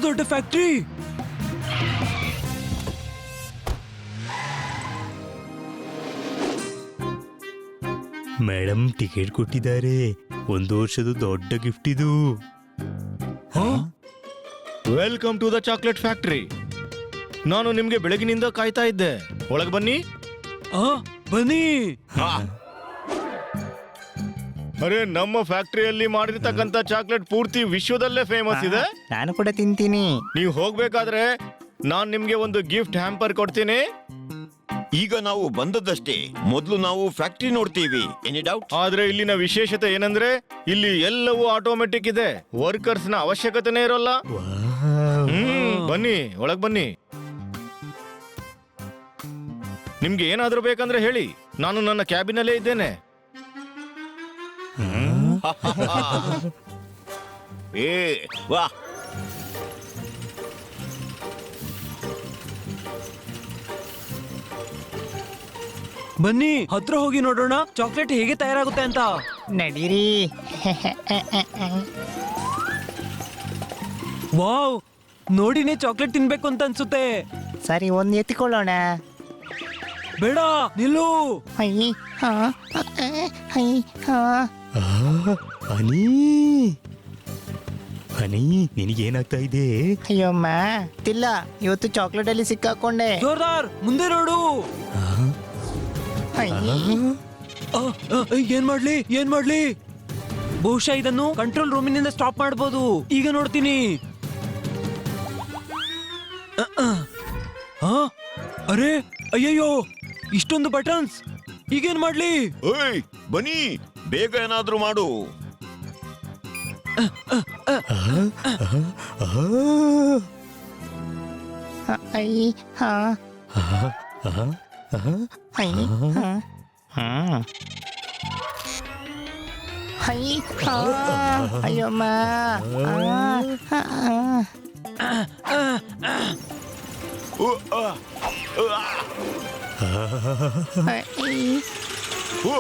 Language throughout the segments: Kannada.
ದೊಡ್ಡ ಫ್ಯಾಕ್ಟ್ರಿ. ಮೇಡಮ್ ಟಿಕೆಟ್ ಕೊಟ್ಟಿದ್ದಾರೆ. 1 ವರ್ಷದ ದೊಡ್ಡ ಗಿಫ್ಟ್ ಇದು. Welcome to the chocolate factory. ನಾನು ನಿಮ್ಗೆ ಬೆಳಗಿನಿಂದ ಕಾಯ್ತಾ ಇದ್ದೆ. ಒಳಗೆ ಬನ್ನಿ. ಬನ್ನಿ. ಅರೆ, ನಮ್ಮ ಫ್ಯಾಕ್ಟ್ರಿಯಲ್ಲಿ ಮಾಡಿರ್ತಕ್ಕಂಥ ಚಾಕ್ಲೇಟ್ ಪೂರ್ತಿ ವಿಶ್ವದಲ್ಲೇ ಫೇಮಸ್ ಇದೆ. ನಾನು ಕೂಡ ತಿಂತೀನಿ. ನೀವು ಹೋಗ್ಬೇಕಾದ್ರೆ ನಾನ್ ನಿಮ್ಗೆ ಒಂದು ಗಿಫ್ಟ್ ಹ್ಯಾಂಪರ್ ಕೊಡ್ತೀನಿ. ಈಗ ನಾವು ಬಂದದ್ದಷ್ಟೇ, ಮೊದಲು ನಾವು ಫ್ಯಾಕ್ಟ್ರಿ ನೋಡ್ತೀವಿ. Any doubt? ಆದ್ರೆ ಇಲ್ಲಿನ ವಿಶೇಷತೆ ಏನಂದ್ರೆ ಇಲ್ಲಿ ಎಲ್ಲವೂ ಆಟೋಮೆಟಿಕ್ ಇದೆ. ವರ್ಕರ್ಸ್ ನ ಅವಶ್ಯಕತೆನೇ ಇರೋಲ್ಲ. ಬನ್ನಿ, ಒಳಗ್ ಬನ್ನಿ. ನಿಮ್ಗೆ ಏನಾದ್ರೂ ಬೇಕಂದ್ರೆ ಹೇಳಿ, ನಾನು ನನ್ನ ಕ್ಯಾಬಿನಲ್ಲೇ ಇದ್ದೇನೆ. ಏ ವಾ, ಬನ್ನಿ, ಹತ್ರ ಹೋಗಿ ನೋಡೋಣ ಚಾಕ್ಲೇಟ್ ಹೇಗೆ ತಯಾರಾಗುತ್ತೆ ಅಂತ. ನಡೀರಿ. ವಾವ್, ನೋಡಿನೇ ಚಾಕ್ಲೇಟ್ ತಿನ್ಬೇಕು ಅಂತ ಅನ್ಸುತ್ತೆ. ಸರಿ, ಒಂದು ಎತ್ತಿಕೊಳ್ಳೋಣ. ಬೇಡ, ನಿಲ್ಲು. ಹೈ ಹಾ ಹೈ ಹಾ. ಹನಿ ಹನಿ, ನಿನಗೇನಾಗ್ತಾ ಇದೆ? ಅಯ್ಯಮ್ಮ, ತಿಲ್ಲ, ಇವತ್ತು ಚಾಕ್ಲೇಟ್ ಅಲ್ಲಿ ಸಿಕ್ಕಾಕೊಂಡೆ. ಜೋರ್ದಾರ್, ಮುಂದೆ ನೋಡು. ಹೈ. ಏನ್ ಮಾಡ್ಲಿ? ಬಹುಶಃ ಇದನ್ನು ಕಂಟ್ರೋಲ್ ರೂಮಿನಿಂದ ಸ್ಟಾಪ್ ಮಾಡಬಹುದು. ಈಗ ನೋಡ್ತೀನಿ. ಅರೆ, ಅಯ್ಯಯ್ಯೋ, ಇಷ್ಟೊಂದು ಬಟನ್ಸ್. ಈಗೇನ್ ಮಾಡ್ಲಿ? ಓಯ್ ಬನ್ನಿ, ಬೇಗ ಏನಾದ್ರೂ ಮಾಡು. ಹೈ ಹಾ ಹೈ ಹಾ ಹೈ ಹಾ. ಅಯ್ಯಮ್ಮ. ಓ, ಆ, ಆ, ಹೈ. ಓ,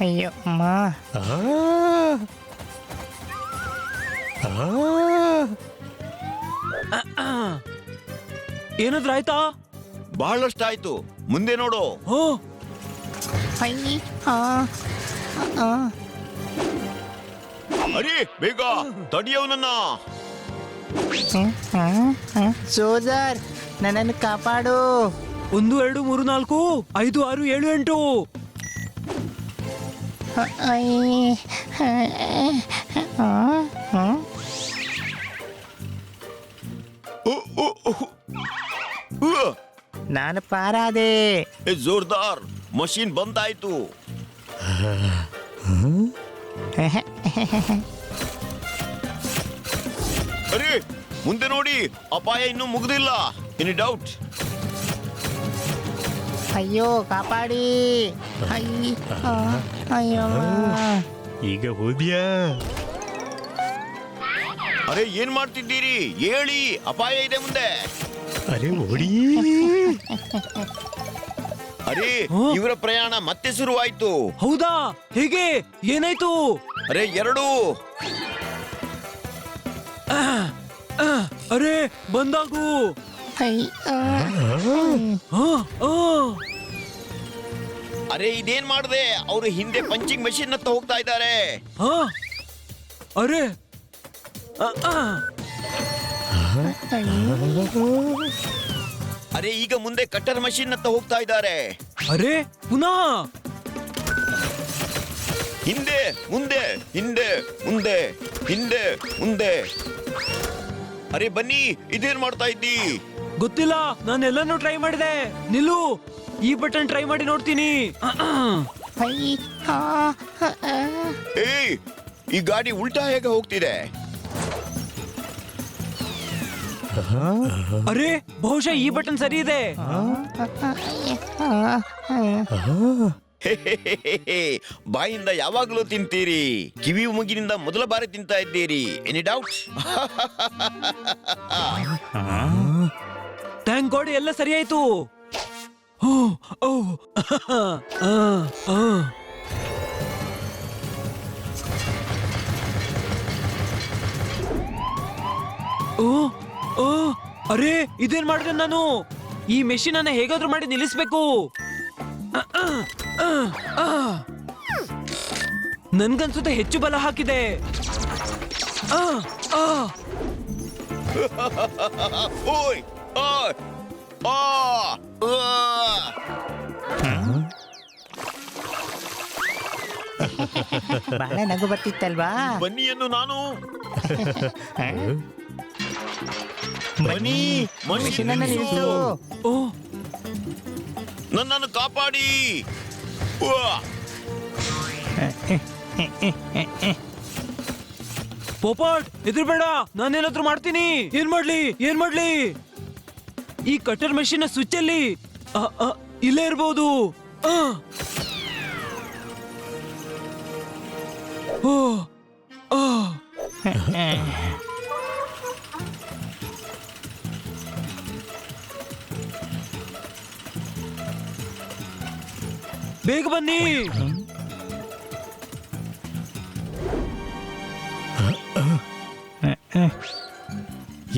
ಅಯ್ಯಮ್ಮ. ಏನಾದ್ರೂ ಆಯ್ತಾ? ಬಹಳಷ್ಟಾಯ್ತು, ಮುಂದೆ ನೋಡು. ಅರೆ, ಬೇಗ ತಡಿಯವನನ್ನ. ಸೋಜರ್, ನನ್ನನ್ನು ಕಾಪಾಡು. 1 2 3 4 5 6 7 8. ನಾನು ಪಾರಾದೆ. ಜೋರ್ದಾರ್, ಮಷೀನ್ ಬಂದಾಯ್ತು. ಅರೆ, ಮುಂದೆ ನೋಡಿ, ಅಪಾಯ ಇನ್ನೂ ಮುಗ್ದಿಲ್ಲ. Any doubt? ಅಯ್ಯೋ, ಕಾಪಾಡಿ. ಅಯ್ಯೋ. ಈಗ ಹೋದ್ಯಾ? ಅರೆ, ಏನ್ ಮಾಡ್ತಿದ್ದೀರಿ? ಹೇಳಿ, ಅಪಾಯ ಇದೆ ಮುಂದೆ. ಅರೆ ಓಡಿ. ಅರೆ, ಇವರ ಪ್ರಯಾಣ ಮತ್ತೆ ಶುರುವಾಯ್ತು. ಹೌದಾ? ಹೇಗೆ? ಏನಾಯ್ತು? ಅರೆ, 2. ಅರೆ, ಬಂದಾಗು. ಅರೆ, ಇದೇನ್ ಮಾಡಿದೆ? ಅವರು ಹಿಂದೆ ಪಂಚಿಂಗ್ ಮೆಷಿನ್ ಹತ್ತ ಹೋಗ್ತಾ ಇದ್ದಾರೆ. ಅರೆ, ಅರೆ, ಈಗ ಮುಂದೆ ಕಟ್ಟರ್ ಮಷಿನ್ ಹತ್ತ ಹೋಗ್ತಾ ಇದ್ದಾರೆ. ಅರೆ, ಪುನಃ ಹಿಂದೆ ಮುಂದೆ ಹಿಂದೆ ಮುಂದೆ ಹಿಂದೆ ಮುಂದೆ. ಅರೆ ಬನ್ನಿ, ಇದೇನ್ ಮಾಡ್ತಾ ಇದ್ದಿ? ಗೊತ್ತಿಲ್ಲ, ನಾನು ಎಲ್ಲಾನು ಟ್ರೈ ಮಾಡಿದೆ. ನಿಲ್ಲು, ಈ ಬಟನ್ ಟ್ರೈ ಮಾಡಿ ನೋಡ್ತೀನಿ. ಹೈ, ಹಾ, ಆ, ಏಯ್, ಈ ಗಾಡಿ ಉಲ್ಟಾ ಹೇಗೆ ಹೋಗ್ತಿದೆ? ಅರೆ, ಬಹುಶಃ ಈ ಬಟನ್ ಸರಿ ಇದೆ. ಬಾಯಿಂದ ಯಾವಾಗಲೂ ತಿಂತೀರಿ, ಕಿವಿ ಮುಗಿನಿಂದ ಮೊದಲ ಬಾರಿ ತಿಂತಾ ಇದ್ದೀರಿ. Any doubt? ಥ್ಯಾಂಕ್ ಗಾಡ್, ಎಲ್ಲ ಸರಿ ಆಯ್ತು. ಓ, ಓ, ಆ, ಆ. ಓ, ಓ, ಅರೆ, ಇದೇನ್ ಮಾಡಿದೆ ನಾನು? ಈ ಮೆಷಿನ್ ಅನ್ನ ಹೇಗಾದ್ರೂ ಮಾಡಿ ನಿಲ್ಲಿಸ್ಬೇಕು. ನನ್ಗನ್ಸುತ್ತೆ ಹೆಚ್ಚು ಬಲ ಹಾಕಿದೆ. ಆ, ಆ. ಓಯ್, ಆ, ಆ, ಆ. ಬಹಳ ನಗು ಬರ್ತಿತ್ತಲ್ವಾ? ಬನ್ನಿಯನ್ನು ನಾನು ಬನ್ನಿ, ಮಿಷನನ್ನ ನಿಲ್ಲಿಸು. ಓ, ನನ್ನನ್ನು ಕಾಪಾಡಿ. ಉವ್ವಾ. ಪೋಪಾಟ್, ಹೆದರ್ಬೇಡ, ನಾನೇನಾದ್ರೂ ಮಾಡ್ತೀನಿ. ಏನ್ ಮಾಡ್ಲಿ? ಈ ಕಟರ್ ಮೆಷಿನ್ ಸ್ವಿಚ್ ಅಲ್ಲಿ ಇಲ್ಲೇ ಇರ್ಬೋದು. ಆ. ಓ, ಆ. ಬೇಗ ಬನ್ನಿ.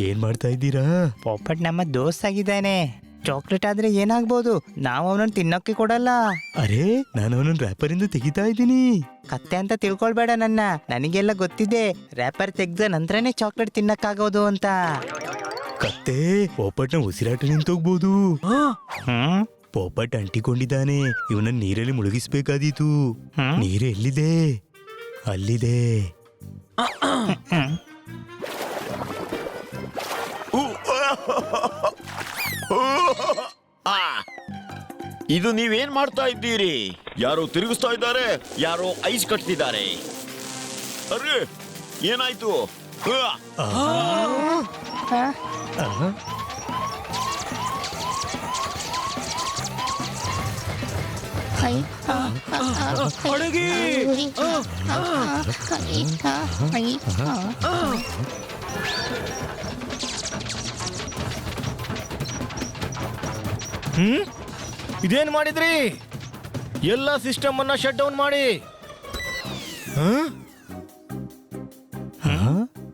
ಏನ್ ಮಾಡ್ತಾ ಇದ್ದೀರಾ? ಪೋಪಟ್ ನಮ್ಮ ದೋಸ್ತ್ ಆಗಿದ್ದಾನೆ. ಚಾಕ್ಲೇಟ್ ಆದ್ರೆ ಏನಾಗ್ಬೋದು? ನಾವು ಅವನನ್ನು ತಿನ್ನೋಕೆ ಕೊಡಲ್ಲ. ಅರೆ, ನಾನು ಅವನನ್ನ ರ್ಯಾಪರ್ ಇಂದ ತೆಗಿತಾ ಇದ್ದೀನಿ. ಕತ್ತೆ ಅಂತ ತಿಳ್ಕೊಳ್ಬೇಡ ನನ್ನ. ನನಗೆಲ್ಲ ಗೊತ್ತಿದೆ, ರ್ಯಾಪರ್ ತೆಗ್ದ ನಂತರನೇ ಚಾಕ್ಲೇಟ್ ತಿನ್ನಕ್ಕಾಗೋದು ಅಂತ. ಕತ್ತೆ, ಪೋಪಟ್ನ ಉಸಿರಾಟ ನಿಂತೋಗ್ಬೋದು. ಆ, ಹ್ಮ್ ಪೋಪಟ್ ಅಂಟಿಕೊಂಡಿದ್ದಾನೆ, ಇವನನ್ನ ನೀರಲ್ಲಿ ಮುಳುಗಿಸ್ಬೇಕಾದೀತು. ಹ್ಮ್? ನೀರು ಎಲ್ಲಿದೆ? ಅಲ್ಲಿದೆ. ಆ. ಇದು ನೀವೇನ್ ಮಾಡ್ತಾ ಇದ್ದೀರಿ? ಯಾರೋ ತಿರುಗಿಸ್ತಾ ಇದ್ದಾರೆ, ಯಾರೋ ಐಸ್ ಕಟ್ತಿದ್ದಾರೆ. ಅರೆ, ಏನಾಯ್ತು? ಉವ್ವಾ. ಅಡಗಿ. ಇದೇನ್ ಮಾಡಿದ್ರಿ? ಎಲ್ಲ ಸಿಸ್ಟಮ್ ಅನ್ನ ಶಟ್ ಡೌನ್ ಮಾಡಿ.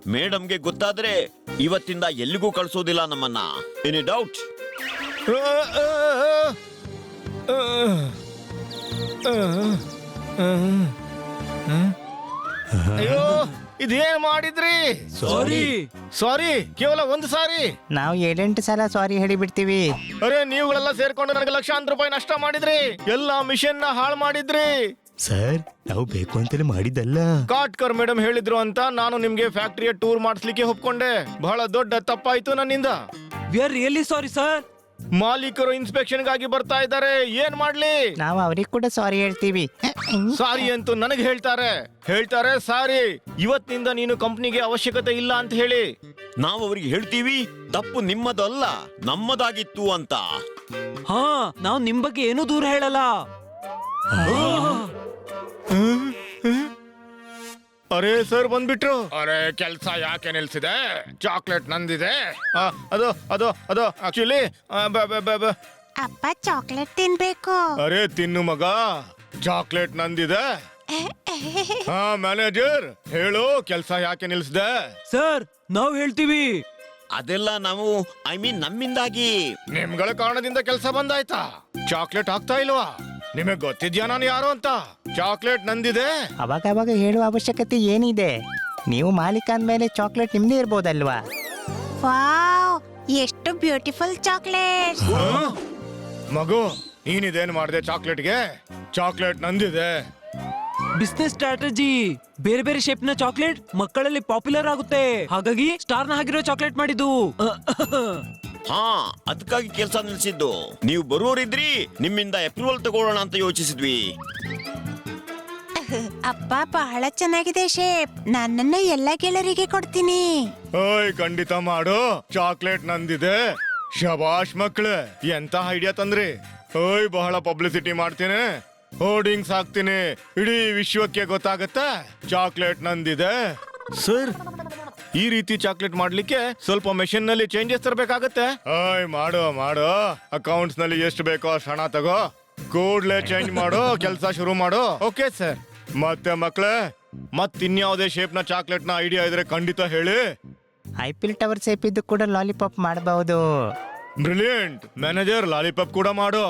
ಮೇಡಮ್ಗೆ ಗೊತ್ತಾದ್ರೆ ಇವತ್ತಿಂದ ಎಲ್ಲಿಗೂ ಕಳ್ಸೋದಿಲ್ಲ ನಮ್ಮನ್ನ. Any doubt? ಅಯ್ಯೋ, ಇದೇನ್ ಮಾಡಿದ್ರಿ? ಸಾರಿ. ಸಾರಿ, ಕೇವಲ ಒಂದು ಸಾರಿ. ನಾವು 7-8 ಸಲ ಸಾರಿ ಹೇಳಿಬಿಡ್ತೀವಿ. ಅರೆ, ನೀವುಗಳೆಲ್ಲ ಸೇರ್ಕೊಂಡು ನನಗೆ ಲಕ್ಷಾಂತರ ರೂಪಾಯಿ ನಷ್ಟ ಮಾಡಿದ್ರಿ. ಎಲ್ಲ ಮಿಷನ್ ನ ಹಾಳು ಮಾಡಿದ್ರಿ. ಸರ್, ನಾವು ಬೇಕು ಅಂತಲೇ ಮಾಡಿದ್ದಲ್ಲ. ಕಾಟ್ಕರ್ ಮೇಡಮ್ ಹೇಳಿದ್ರು ಅಂತ ನಾನು ನಿಮ್ಗೆ ಫ್ಯಾಕ್ಟರಿಯ ಟೂರ್ ಮಾಡಿಸ್ಲಿಕ್ಕೆ ಒಪ್ಕೊಂಡೆ. ಬಹಳ ದೊಡ್ಡ ತಪ್ಪಾಯ್ತು ನನ್ನಿಂದ. We are really sorry sir. ಮಾಲೀಕರು ಇನ್ಸ್ಪೆಕ್ಷನ್ ಗಾಗಿ ಬರ್ತಾ ಇದ್ದಾರೆ. ಏನ್ ಮಾಡ್ಲಿ? ನಾವು ಅವ್ರಿಗೆ ಕೂಡ ಸಾರಿ ಹೇಳ್ತೀವಿ. ಸಾರಿ ಅಂತೂ ನನಗೆ ಹೇಳ್ತಾರೆ ಸಾರಿ. ಇವತ್ತಿನಿಂದ ನೀನು ಕಂಪ್ನಿಗೆ ಅವಶ್ಯಕತೆ ಇಲ್ಲ ಅಂತ ಹೇಳಿ. ನಾವು ಅವ್ರಿಗೆ ಹೇಳ್ತೀವಿ, ತಪ್ಪು ನಿಮ್ಮದಲ್ಲ, ನಮ್ಮದಾಗಿತ್ತು ಅಂತ. ಹಾ, ನಾವು ನಿಮ್ ಬಗ್ಗೆ ಏನೂ ದೂರ ಹೇಳಲ್ಲ. ಅರೆ ಸರ್ ಬಂದ್ಬಿಟ್ರು. ಅರೆ, ಕೆಲ್ಸ ಯಾಕೆ ನಿಲ್ಸಿದೆ? ಚಾಕ್ಲೇಟ್ ನಂದಿದೆ. ಅದು ಅದು ಅದು ಆಕ್ಚುಲಿ ಅಪ್ಪ ಚಾಕ್ಲೇಟ್ ತಿನ್ಬೇಕು. ಅರೆ ತಿನ್ನು ಮಗ, ಚಾಕ್ಲೇಟ್ ನಂದಿದೆ. ಹಾ ಮ್ಯಾನೇಜರ್, ಹೇಳು ಕೆಲ್ಸ ಯಾಕೆ ನಿಲ್ಸಿದೆ? ಸರ್, ನಾವು ಹೇಳ್ತೀವಿ. ಅದೆಲ್ಲ ನಾವು ನಮ್ಮಿಂದಾಗಿ. ನಿಮ್ಗಳ ಕಾರಣದಿಂದ ಕೆಲಸ ಬಂದಾಯ್ತಾ? ಚಾಕ್ಲೇಟ್ ಆಗ್ತಾ ಇಲ್ವಾ? ನಿಮಗ್ ಗೊತ್ತಿದ್ಯಾ ನಾನು ಯಾರು ಅಂತ? ಚಾಕ್ಲೇಟ್ ನಂದಿದೆ. ಅವಾಗ ಹೇಳುವ ಅವಶ್ಯಕತೆ ಏನಿದೆ? ನೀವು ಮಾಲೀಕ ಅಂದ್ಮೇಲೆ ಚಾಕ್ಲೇಟ್ ನಿಮ್ದೇ ಇರ್ಬೋದಲ್ವಾ? ವಾವ್, ಎಷ್ಟು ಬ್ಯೂಟಿಫುಲ್ ಚಾಕ್ಲೇಟ್. ಮಗು, ನೀನಿದೇನ್ ಮಾಡಿದೆ ಚಾಕ್ಲೇಟ್ಗೆ? ಚಾಕ್ಲೇಟ್ ನಂದಿದೆ. Business strategy. ಬೇರೆ ಬೇರೆ ಶೇಪ್ ನ ಚಾಕ್ಲೇಟ್ ಮಕ್ಕಳಲ್ಲಿ ಪಾಪ್ಯುಲರ್ ಆಗುತ್ತೆ, ಹಾಗಾಗಿ ಸ್ಟಾರ್ ನ ಆಗಿರೋ ಚಾಕ್ಲೇಟ್ ಮಾಡಿದ್ದು. ಹಾ ಅದಕ್ಕಾಗಿ ಕೆಲಸ ನಿಲ್ಸಿದ್ದು. ನೀವು ಬರುವವರಿದ್ರಿ, ನಿಮ್ಮಿಂದ ಅಪ್ರೂವಲ್ ತಗೊಳ್ಳೋಣ ಅಂತ ಯೋಚಿಸಿದ್ವಿ. ಅಪ್ಪ ಬಹಳ ಚೆನ್ನಾಗಿದೆ ಶೇಪ್. ನನ್ನನ್ನು ಎಲ್ಲ ಗೆಳರಿಗೆ ಕೊಡ್ತೀನಿ. ಓಯ್ ಖಂಡಿತ ಮಾಡು. ಚಾಕ್ಲೇಟ್ ನಂದಿದೆ. ಶಬಾಷ್ ಮಕ್ಳು, ಎಂತ ಐಡಿಯಾ ತಂದ್ರಿ. ಓಯ್ ಬಹಳ ಪಬ್ಲಿಸಿಟಿ ಮಾಡ್ತೀನಿ, ಹೋರ್ಡಿಂಗ್ಸ್ ಹಾಕ್ತೀನಿ, ಇಡೀ ವಿಶ್ವಕ್ಕೆ ಗೊತ್ತಾಗತ್ತೆ ಚಾಕ್ಲೇಟ್ ನಂದಿದೆ. ಸರ್, ಈ ರೀತಿ ಚಾಕ್ಲೇಟ್ ಮಾಡ್ಲಿಕ್ಕೆ ಸ್ವಲ್ಪ ಮೆಷಿನ್ ನಲ್ಲಿ ಚೇಂಜಸ್ ತರಬೇಕಾಗತ್ತೆ. ಓಯ್ ಮಾಡು ಮಾಡು, ಅಕೌಂಟ್ಸ್ ನಲ್ಲಿ ಎಷ್ಟು ಬೇಕೋ ಅಷ್ಟು ಹಣ ತಗೋ, ಕೂಡ್ಲೆ ಚೇಂಜ್ ಮಾಡು, ಕೆಲಸ ಶುರು ಮಾಡು. Okay sir. ಮತ್ತೆ ಮಕ್ಳೇ, ಮತ್ತಿನ್ಯಾವುದೇ ಶೇಪ್ ನ ಚಾಕ್ಲೇಟ್ ನ ಐಡಿಯಾ ಇದ್ರೆ ಖಂಡಿತ ಹೇಳಿ. ಐಪಿಲ್ ಟವರ್ ಶೇಪ್ ಇದ್ದು ಕೂಡ ಲಾಲಿಪಾಪ್ ಮಾಡಬಹುದು. ಬ್ರಿಲಿಯಂಟ್. ಮ್ಯಾನೇಜರ್, ಲಾಲಿಪಾಪ್ ಕೂಡ ಮಾಡು.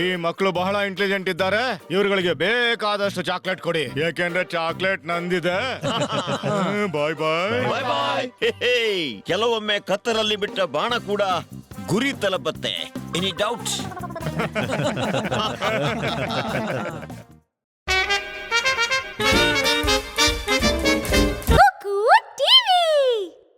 ಈ ಮಕ್ಕಳು ಬಹಳ ಇಂಟೆಲಿಜೆಂಟ್ ಇದ್ದಾರೆ, ಇವ್ರುಗಳಿಗೆ ಬೇಕಾದಷ್ಟು ಚಾಕ್ಲೇಟ್ ಕೊಡಿ, ಯಾಕೆಂದ್ರೆ ಚಾಕ್ಲೇಟ್ ನಂದಿದೆ. ಬಾಯ್ ಬಾಯ್. ಬಾಯ್ ಬಾಯ್. ಕೆಲವೊಮ್ಮೆ ಕತ್ತರಲ್ಲಿ ಬಿಟ್ಟ ಬಾಣ ಕೂಡ ಗುರಿ ತಲುಪತ್ತೆ. Any doubt?